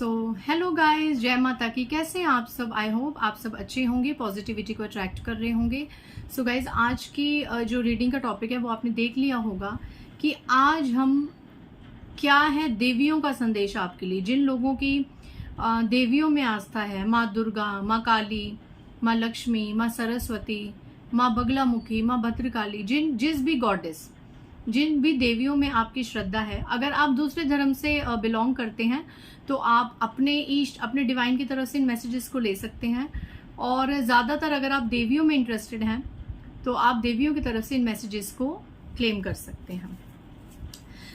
So hello guys, जय माता की। कैसे हैं आप सब? आई होप आप सब अच्छे होंगे, पॉजिटिविटी को अट्रैक्ट कर रहे होंगे। सो गाइस, आज की जो रीडिंग का टॉपिक है वो आपने देख लिया होगा कि आज हम क्या है, देवियों का संदेश आपके लिए। जिन लोगों की देवियों में आस्था है, माँ दुर्गा, माँ काली, माँ लक्ष्मी, माँ सरस्वती, माँ बगलामुखी, माँ भद्रकाली, जिस भी गॉडेस, जिन भी देवियों में आपकी श्रद्धा है, अगर आप दूसरे धर्म से बिलोंग करते हैं तो आप अपने ईष्ट, अपने डिवाइन की तरफ से इन मैसेजेस को ले सकते हैं। और ज़्यादातर अगर आप देवियों में इंटरेस्टेड हैं तो आप देवियों की तरफ से इन मैसेजेस को क्लेम कर सकते हैं।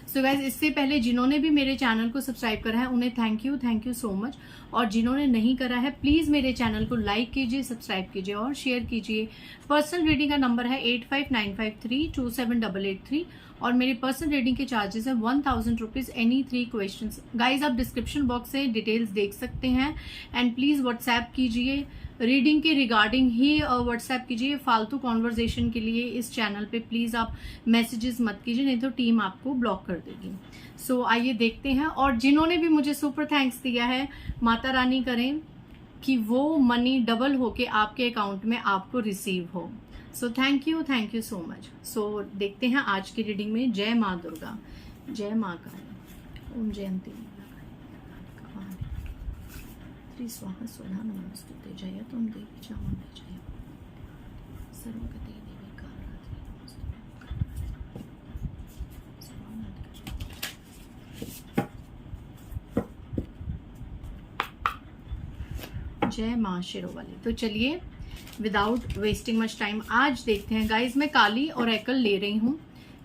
सो गाइज, इससे पहले जिन्होंने भी मेरे चैनल को सब्सक्राइब करा है उन्हें थैंक यू सो मच। और जिन्होंने नहीं करा है प्लीज मेरे चैनल को लाइक कीजिए, सब्सक्राइब कीजिए और शेयर कीजिए। पर्सनल रीडिंग का नंबर है 8595327883 और मेरे पर्सनल रीडिंग के चार्जेस है 1000 रुपीज एनी 3 क्वेश्चन। गाइज, आप डिस्क्रिप्शन बॉक्स से डिटेल्स देख सकते हैं एंड प्लीज व्हाट्सएप कीजिए। रीडिंग के रिगार्डिंग ही व्हाट्सएप कीजिए। फालतू कॉन्वर्जेशन के लिए इस चैनल पे प्लीज आप मैसेजेस मत कीजिए, नहीं तो टीम आपको ब्लॉक कर देगी। सो आइए देखते हैं। और जिन्होंने भी मुझे सुपर थैंक्स दिया है, माता रानी करें कि वो मनी डबल होके आपके अकाउंट में आपको रिसीव हो। So thank you so much. So देखते हैं आज की रीडिंग में। जय माँ दुर्गा, जय माँ काली, ओम जयंती स्वाहा स्वधा नमोस्तुते, जय तुम देवी चामुंडे, जय सर्वगति देवी कालरात्रि नमोस्तुते। जय माँ शिरोवाली। तो चलिए विदाउट वेस्टिंग मच टाइम आज देखते हैं। गाइज, मैं काली ओरेकल ले रही हूँ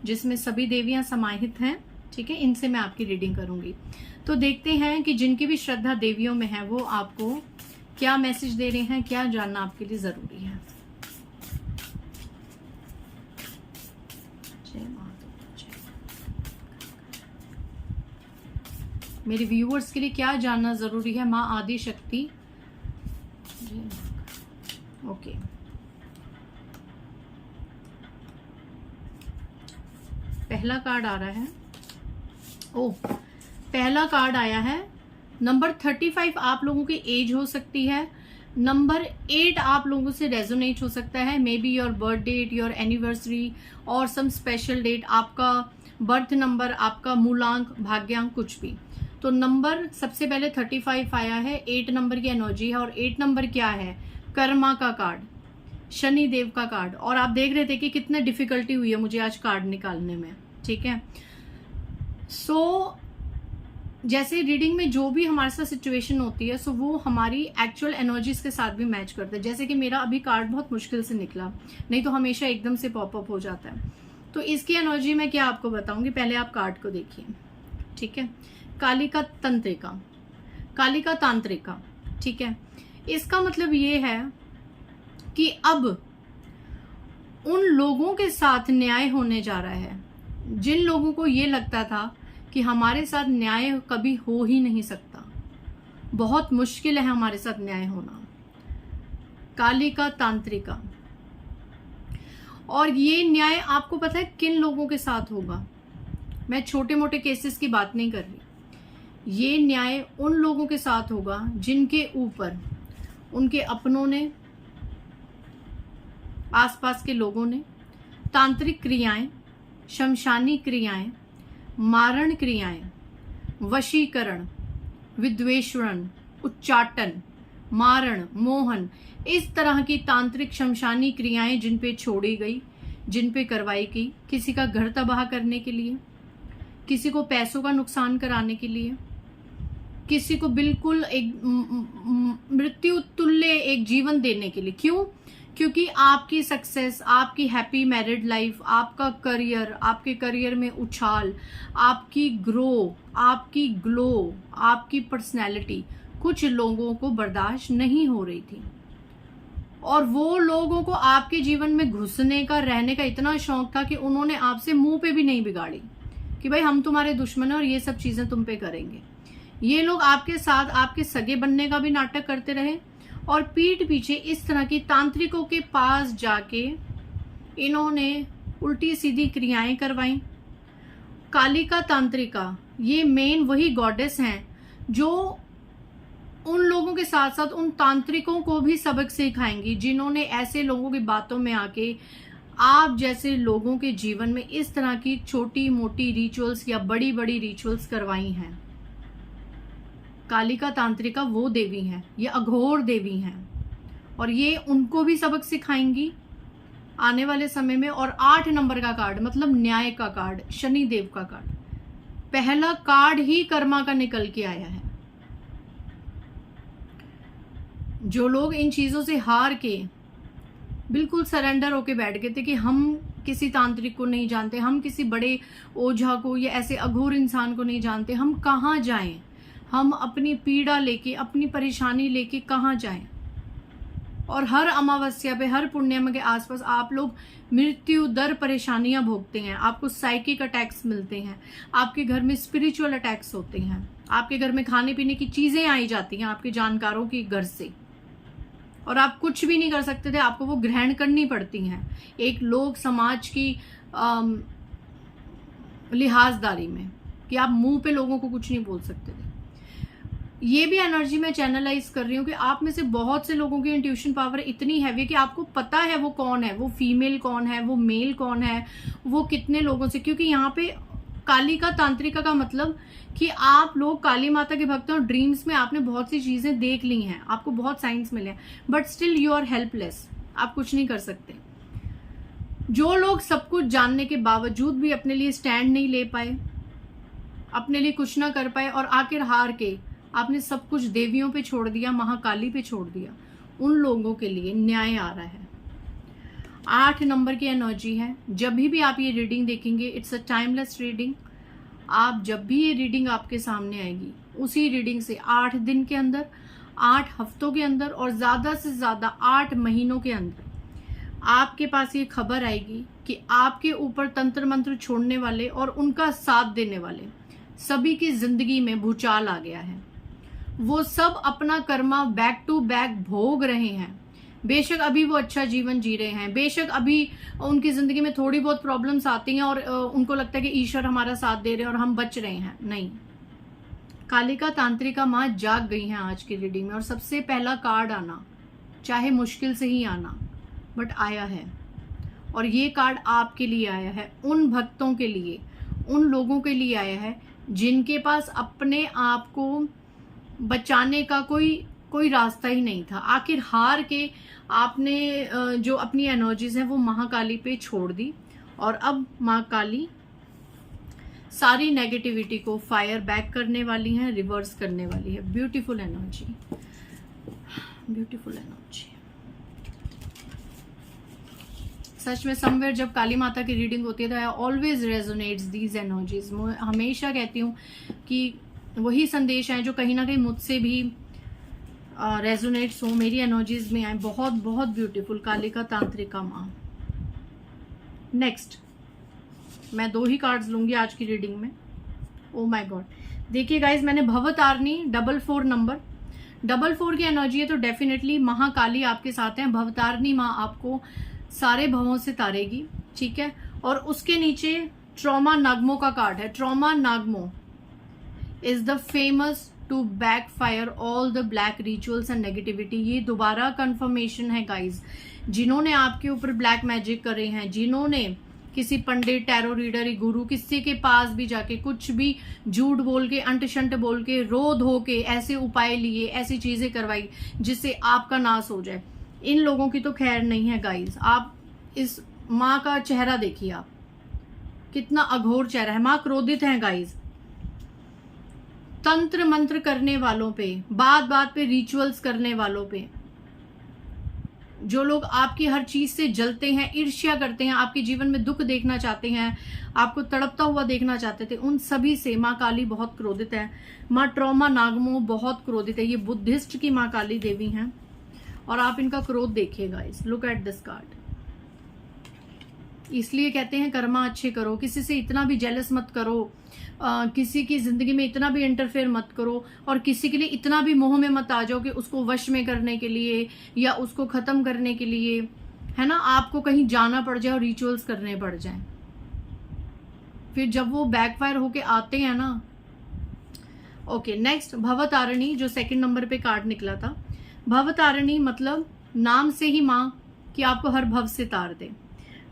जिसमें सभी देवियां समाहित हैं, ठीक है। इनसे मैं आपकी रीडिंग करूंगी। तो देखते हैं कि जिनकी भी श्रद्धा देवियों में है वो आपको क्या मैसेज दे रहे हैं, क्या जानना आपके लिए जरूरी है। जय माँ दुर्गा, जय मेरे व्यूअर्स के लिए क्या जानना जरूरी है। माँ आदि शक्ति, जय माँ। ओके, पहला कार्ड आ रहा है। ओह, पहला कार्ड आया है नंबर 35। आप लोगों की एज हो सकती है। नंबर 8 आप लोगों से रेजोनेट हो सकता है। May be your birth date, your anniversary और सम स्पेशल डेट, आपका बर्थ नंबर, आपका मूलांक, भाग्यांक, कुछ भी। तो नंबर सबसे पहले 35 आया है। 8 नंबर की एनर्जी है और 8 नंबर क्या है? कर्मा का कार्ड, शनि देव का कार्ड। और आप देख रहे थे कि कितने डिफिकल्टी हुई है मुझे आज कार्ड निकालने में, ठीक है। सो जैसे रीडिंग में जो भी हमारे साथ सिचुएशन होती है सो वो हमारी एक्चुअल एनर्जीज के साथ भी मैच करता है। जैसे कि मेरा अभी कार्ड बहुत मुश्किल से निकला, नहीं तो हमेशा एकदम से पॉपअप हो जाता है। तो इसकी एनर्जी मैं क्या आपको बताऊंगी, पहले आप कार्ड को देखिए, ठीक है। कालिका तंत्रिका, कालिका तांत्रिका, ठीक है। इसका मतलब ये है कि अब उन लोगों के साथ न्याय होने जा रहा है जिन लोगों को ये लगता था कि हमारे साथ न्याय कभी हो ही नहीं सकता, बहुत मुश्किल है हमारे साथ न्याय होना। कालिका तांत्रिका। और ये न्याय आपको पता है किन लोगों के साथ होगा? मैं छोटे मोटे केसेस की बात नहीं कर रही। ये न्याय उन लोगों के साथ होगा जिनके ऊपर उनके अपनों ने, आसपास के लोगों ने तांत्रिक क्रियाएं, शमशानी क्रियाएं, मारण क्रियाएं, वशीकरण, विद्वेषण, उच्चाटन, मारण, मोहन, इस तरह की तांत्रिक शमशानी क्रियाएं जिन पे छोड़ी गई, जिन पे करवाई गई, किसी का घर तबाह करने के लिए, किसी को पैसों का नुकसान कराने के लिए, किसी को बिल्कुल एक मृत्यु तुल्य एक जीवन देने के लिए। क्यों? क्योंकि आपकी सक्सेस, आपकी हैप्पी मैरिड लाइफ, आपका करियर, आपके करियर में उछाल, आपकी ग्रो, आपकी ग्लो, आपकी पर्सनैलिटी कुछ लोगों को बर्दाश्त नहीं हो रही थी। और वो लोगों को आपके जीवन में घुसने का, रहने का इतना शौक था कि उन्होंने आपसे मुंह पे भी नहीं बिगाड़ी कि भाई हम तुम्हारे दुश्मन हैं और ये सब चीजें तुम पे करेंगे। ये लोग आपके साथ आपके सगे बनने का भी नाटक करते रहे और पीठ पीछे इस तरह की तांत्रिकों के पास जाके इन्होंने उल्टी सीधी क्रियाएं करवाई। कालिका तांत्रिका ये मेन वही गॉडेस हैं जो उन लोगों के साथ साथ उन तांत्रिकों को भी सबक सिखाएंगी जिन्होंने ऐसे लोगों की बातों में आके आप जैसे लोगों के जीवन में इस तरह की छोटी मोटी रिचुअल्स या बड़ी बड़ी रिचुअल्स करवाई हैं। कालिका तांत्रिका वो देवी हैं, ये अघोर देवी हैं, और ये उनको भी सबक सिखाएंगी आने वाले समय में। और 8 नंबर का कार्ड मतलब न्याय का कार्ड, शनि देव का कार्ड, पहला कार्ड ही कर्मा का निकल के आया है। जो लोग इन चीजों से हार के बिल्कुल सरेंडर होके बैठ गए थे कि हम किसी तांत्रिक को नहीं जानते, हम किसी बड़े ओझा को या ऐसे अघोर इंसान को नहीं जानते, हम कहाँ जाएं, हम अपनी पीड़ा लेके अपनी परेशानी लेके कहाँ जाएं। और हर अमावस्या पे, हर पूर्णिमा के आसपास आप लोग मृत्यु दर परेशानियां भोगते हैं, आपको साइकिक अटैक्स मिलते हैं, आपके घर में स्पिरिचुअल अटैक्स होते हैं, आपके घर में खाने पीने की चीजें आई जाती हैं आपके जानकारों के घर से, और आप कुछ भी नहीं कर सकते थे, आपको वो ग्रहण करनी पड़ती हैं एक लोग समाज की लिहाजदारी में, कि आप मुंह पे लोगों को कुछ नहीं बोल सकते थे। ये भी एनर्जी मैं चैनलाइज कर रही हूँ कि आप में से बहुत से लोगों की इंट्यूशन पावर इतनी हैवी है कि आपको पता है वो कौन है, वो फीमेल कौन है, वो मेल कौन है, वो कितने लोगों से, क्योंकि यहाँ पे कालिका तांत्रिका का मतलब कि आप लोग काली माता के भक्त हैं और ड्रीम्स में आपने बहुत सी चीजें देख ली हैं, आपको बहुत साइंस मिले हैं, but still you are helpless, आप कुछ नहीं कर सकते। जो लोग सब कुछ जानने के बावजूद भी अपने लिए स्टैंड नहीं ले पाए, अपने लिए कुछ ना कर पाए, और आखिर हार के आपने सब कुछ देवियों पे छोड़ दिया, महाकाली पे छोड़ दिया, उन लोगों के लिए न्याय आ रहा है। 8 नंबर की एनर्जी है। जब भी आप ये रीडिंग देखेंगे, इट्स अ टाइमलेस रीडिंग। आप जब भी ये रीडिंग आपके सामने आएगी, उसी रीडिंग से 8 दिन के अंदर, 8 हफ्तों के अंदर, और ज्यादा से ज्यादा 8 महीनों के अंदर आपके पास ये खबर आएगी कि आपके ऊपर तंत्र मंत्र छोड़ने वाले और उनका साथ देने वाले सभी की जिंदगी में भूचाल आ गया है। वो सब अपना कर्मा बैक टू बैक भोग रहे हैं। बेशक अभी वो अच्छा जीवन जी रहे हैं, बेशक अभी उनकी जिंदगी में थोड़ी बहुत प्रॉब्लम्स आती हैं और उनको लगता है कि ईश्वर हमारा साथ दे रहे हैं और हम बच रहे हैं। नहीं, कालिका तांत्रिका माँ जाग गई हैं आज की रीडिंग में, और सबसे पहला कार्ड आना, चाहे मुश्किल से ही आना, बट आया है। और ये कार्ड आपके लिए आया है, उन भक्तों के लिए, उन लोगों के लिए आया है जिनके पास अपने आप को बचाने का कोई रास्ता ही नहीं था। आखिर हार के आपने जो अपनी एनर्जीज हैं वो महाकाली पे छोड़ दी, और अब माँ काली सारी नेगेटिविटी को फायर बैक करने वाली हैं, रिवर्स करने वाली है। Beautiful energy, beautiful energy. सच में समवेयर जब काली माता की रीडिंग होती है तो I always resonates these energies. मैं हमेशा कहती हूँ कि वही संदेश है जो कहीं ना कहीं मुझसे भी रेजोनेट्स हो, मेरी एनर्जीज में आए। बहुत बहुत ब्यूटीफुल कालिका तांत्रिका माँ। नेक्स्ट मैं 2 ही कार्ड्स लूंगी आज की रीडिंग में। ओ माय गॉड, देखिए गाइज, मैंने भवतारिणी 44 नंबर, 44 की एनर्जी है तो डेफिनेटली महाकाली आपके साथ हैं। भवतारिणी माँ आपको सारे भवों से तारेगी, ठीक है। और उसके नीचे ट्रॉमा नागमो का कार्ड है। ट्रॉमा नागमो is the famous to backfire all the black rituals and negativity. ये दोबारा कंफर्मेशन है गाइज, जिन्होंने आपके ऊपर ब्लैक मैजिक करे हैं, जिन्होंने किसी पंडित, टैरो रीडर, गुरु, किसी के पास भी जाके कुछ भी झूठ बोल के, अंट शंट बोल के, रो धो के ऐसे उपाय लिए, ऐसी चीजें करवाई जिससे आपका नाश हो जाए, इन लोगों की तो खैर नहीं है गाइज। आप इस माँ का चेहरा देखिए, आप कितना अघोर चेहरा है। माँ क्रोधित है गाइज। तंत्र मंत्र करने वालों पे, बात बात पे रिचुअल्स करने वालों पे, जो लोग आपकी हर चीज से जलते हैं, ईर्ष्या करते हैं, आपके जीवन में दुख देखना चाहते हैं, आपको तड़पता हुआ देखना चाहते थे, उन सभी से माँ काली बहुत क्रोधित है। माँ ट्रॉमा नागमो बहुत क्रोधित है। ये बुद्धिस्ट की माँ काली देवी हैं, और आप इनका क्रोध देखिएगा। इस लुक एट दिस कार्ड। इसलिए कहते हैं कर्मा अच्छे करो, किसी से इतना भी जेलस मत करो, किसी की जिंदगी में इतना भी इंटरफेयर मत करो, और किसी के लिए इतना भी मोह में मत आ जाओ कि उसको वश में करने के लिए या उसको खत्म करने के लिए, है ना, आपको कहीं जाना पड़ जाए और रिचुअल्स करने पड़ जाए। फिर जब वो बैकफायर होके आते हैं ना, ओके, नेक्स्ट भवतारिणी, जो सेकंड नंबर पे कार्ड निकला था। भवतारिणी मतलब नाम से ही माँ कि आपको हर भव से तार दे।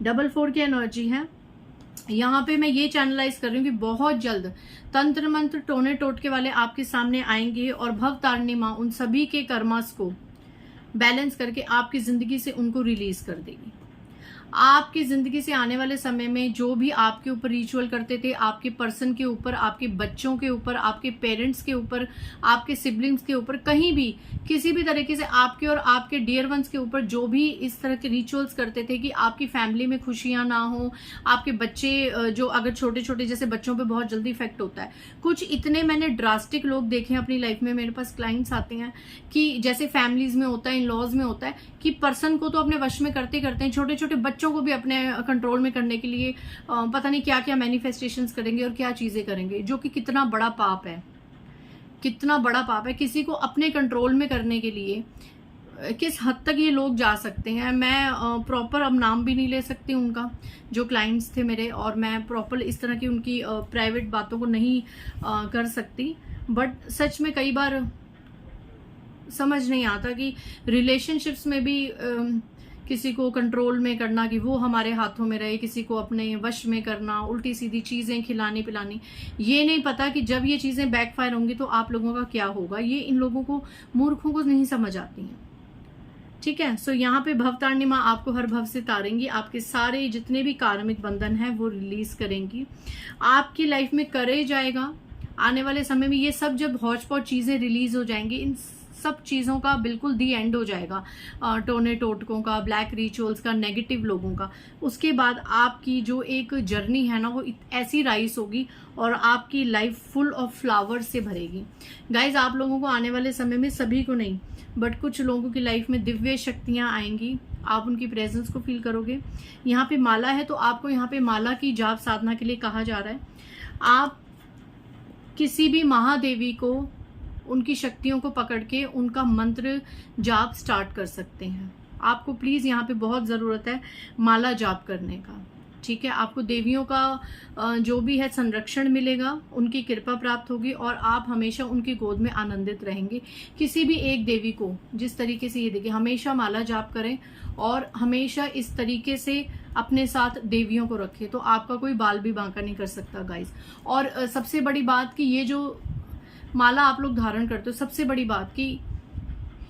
4 की एनर्जी है यहाँ पे। मैं ये चैनलाइज कर रही हूँ कि बहुत जल्द तंत्र मंत्र टोने टोटके वाले आपके सामने आएंगे और भवतारिणी माँ उन सभी के कर्मास को बैलेंस करके आपकी जिंदगी से उनको रिलीज कर देगी। आपकी जिंदगी से आने वाले समय में जो भी आपके ऊपर रिचुअल करते थे, आपके पर्सन के ऊपर, आपके बच्चों के ऊपर, आपके पेरेंट्स के ऊपर, आपके सिबलिंग्स के ऊपर, कहीं भी किसी भी तरीके से आपके और आपके डियर वंस के ऊपर जो भी इस तरह के रिचुअल्स करते थे कि आपकी फैमिली में खुशियां ना हो, आपके बच्चे जो अगर छोटे छोटे, जैसे बच्चों पे बहुत जल्दी इफेक्ट होता है। कुछ इतने मैंने ड्रास्टिक लोग देखे हैं अपनी लाइफ में, मेरे पास क्लाइंट्स आते हैं कि जैसे फैमिलीज में होता है, इन लॉज में होता है कि पर्सन को तो अपने वश में करते करते हैं, छोटे छोटे बच्चों को भी अपने कंट्रोल में करने के लिए पता नहीं क्या क्या मैनिफेस्टेशंस करेंगे और क्या चीजें करेंगे, जो कि कितना बड़ा पाप है, कितना बड़ा पाप है। किसी को अपने कंट्रोल में करने के लिए किस हद तक ये लोग जा सकते हैं। मैं प्रॉपर अब नाम भी नहीं ले सकती उनका, जो क्लाइंट्स थे मेरे, और मैं प्रॉपर इस तरह की उनकी प्राइवेट बातों को नहीं कर सकती। बट सच में कई बार समझ नहीं आता कि रिलेशनशिप्स में भी किसी को कंट्रोल में करना कि वो हमारे हाथों में रहे, किसी को अपने वश में करना, उल्टी सीधी चीजें खिलानी पिलानी, ये नहीं पता कि जब ये चीजें बैकफायर होंगी तो आप लोगों का क्या होगा। ये इन लोगों को, मूर्खों को नहीं समझ आती हैं। ठीक है, सो यहाँ पे भवतारिणी माँ आपको हर भव से तारेंगी, आपके सारे जितने भी कार्मिक बंधन है वो रिलीज करेंगी, आपकी लाइफ में करे जाएगा। आने वाले समय में ये सब जब हौच पौच चीजें रिलीज हो जाएंगी, इन सब चीजों का बिल्कुल दी एंड हो जाएगा, टोने टोटकों का, ब्लैक रिचुअल्स का, नेगेटिव लोगों का। उसके बाद आपकी जो एक जर्नी है ना, वो ऐसी राइस होगी और आपकी लाइफ फुल ऑफ फ्लावर्स से भरेगी। गाइज, आप लोगों को आने वाले समय में, सभी को नहीं बट कुछ लोगों की लाइफ में दिव्य शक्तियां आएंगी, आप उनकी प्रेजेंस को फील करोगे। यहाँ पे माला है तो आपको यहाँ पे माला की जाप साधना के लिए कहा जा रहा है। आप किसी भी महादेवी को, उनकी शक्तियों को पकड़ के उनका मंत्र जाप स्टार्ट कर सकते हैं। आपको प्लीज यहाँ पे बहुत जरूरत है माला जाप करने का। ठीक है, आपको देवियों का जो भी है संरक्षण मिलेगा, उनकी कृपा प्राप्त होगी और आप हमेशा उनकी गोद में आनंदित रहेंगे। किसी भी एक देवी को जिस तरीके से ये देखिए, हमेशा माला जाप करें और हमेशा इस तरीके से अपने साथ देवियों को रखें, तो आपका कोई बाल भी बांका नहीं कर सकता गाइज। और सबसे बड़ी बात कि ये जो माला आप लोग धारण करते हो, सबसे बड़ी बात कि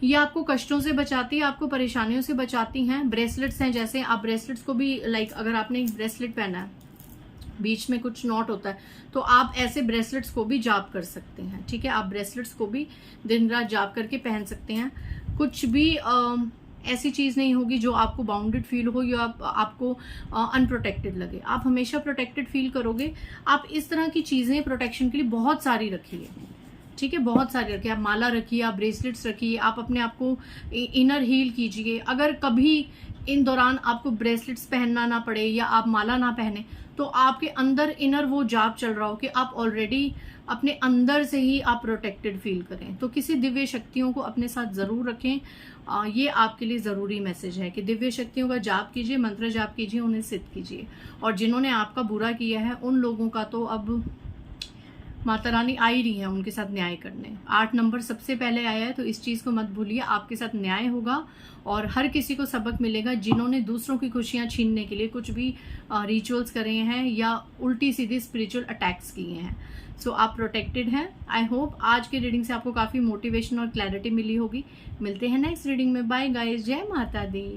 ये आपको कष्टों से बचाती है, आपको परेशानियों से बचाती हैं। ब्रेसलेट्स हैं, जैसे आप ब्रेसलेट्स को भी अगर आपने एक ब्रेसलेट पहना है, बीच में कुछ नॉट होता है, तो आप ऐसे ब्रेसलेट्स को भी जाप कर सकते हैं। ठीक है, आप ब्रेसलेट्स को भी दिन रात जाप करके पहन सकते हैं। कुछ भी ऐसी चीज नहीं होगी जो आपको बाउंडेड फील हो या आपको अनप्रोटेक्टेड लगे। आप हमेशा प्रोटेक्टेड फील करोगे। आप इस तरह की चीजें प्रोटेक्शन के लिए बहुत सारी रखिए। ठीक है, बहुत सारे रखिए, आप माला रखिए, आप ब्रेसलेट्स रखिए, आप अपने आप को इनर हील कीजिए। अगर कभी इन दौरान आपको ब्रेसलेट्स पहनना ना पड़े या आप माला ना पहने, तो आपके अंदर इनर वो जाप चल रहा हो कि आप ऑलरेडी अपने अंदर से ही आप प्रोटेक्टेड फील करें। तो किसी दिव्य शक्तियों को अपने साथ जरूर रखें। ये आपके लिए जरूरी मैसेज है कि दिव्य शक्तियों का जाप कीजिए, मंत्र जाप कीजिए, उन्हें सिद्ध कीजिए। और जिन्होंने आपका बुरा किया है उन लोगों का तो अब माता रानी आ ही रही है उनके साथ न्याय करने। 8 नंबर सबसे पहले आया है, तो इस चीज को मत भूलिए, आपके साथ न्याय होगा और हर किसी को सबक मिलेगा जिन्होंने दूसरों की खुशियां छीनने के लिए कुछ भी रिचुअल्स करे हैं या उल्टी सीधी स्पिरिचुअल अटैक्स किए हैं। सो आप प्रोटेक्टेड हैं। आई होप आज की रीडिंग से आपको काफी मोटिवेशन और क्लैरिटी मिली होगी। मिलते हैं नेक्स्ट रीडिंग में। बाय गाइस, जय माता दी।